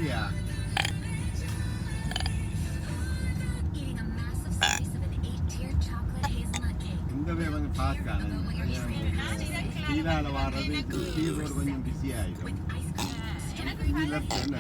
பிஸியா? இங்கவே கொஞ்சம் பார்க்காங்க. கீழால வாடுறது கீழோடு கொஞ்சம் பிஸியாகிடும். இதில் என்ன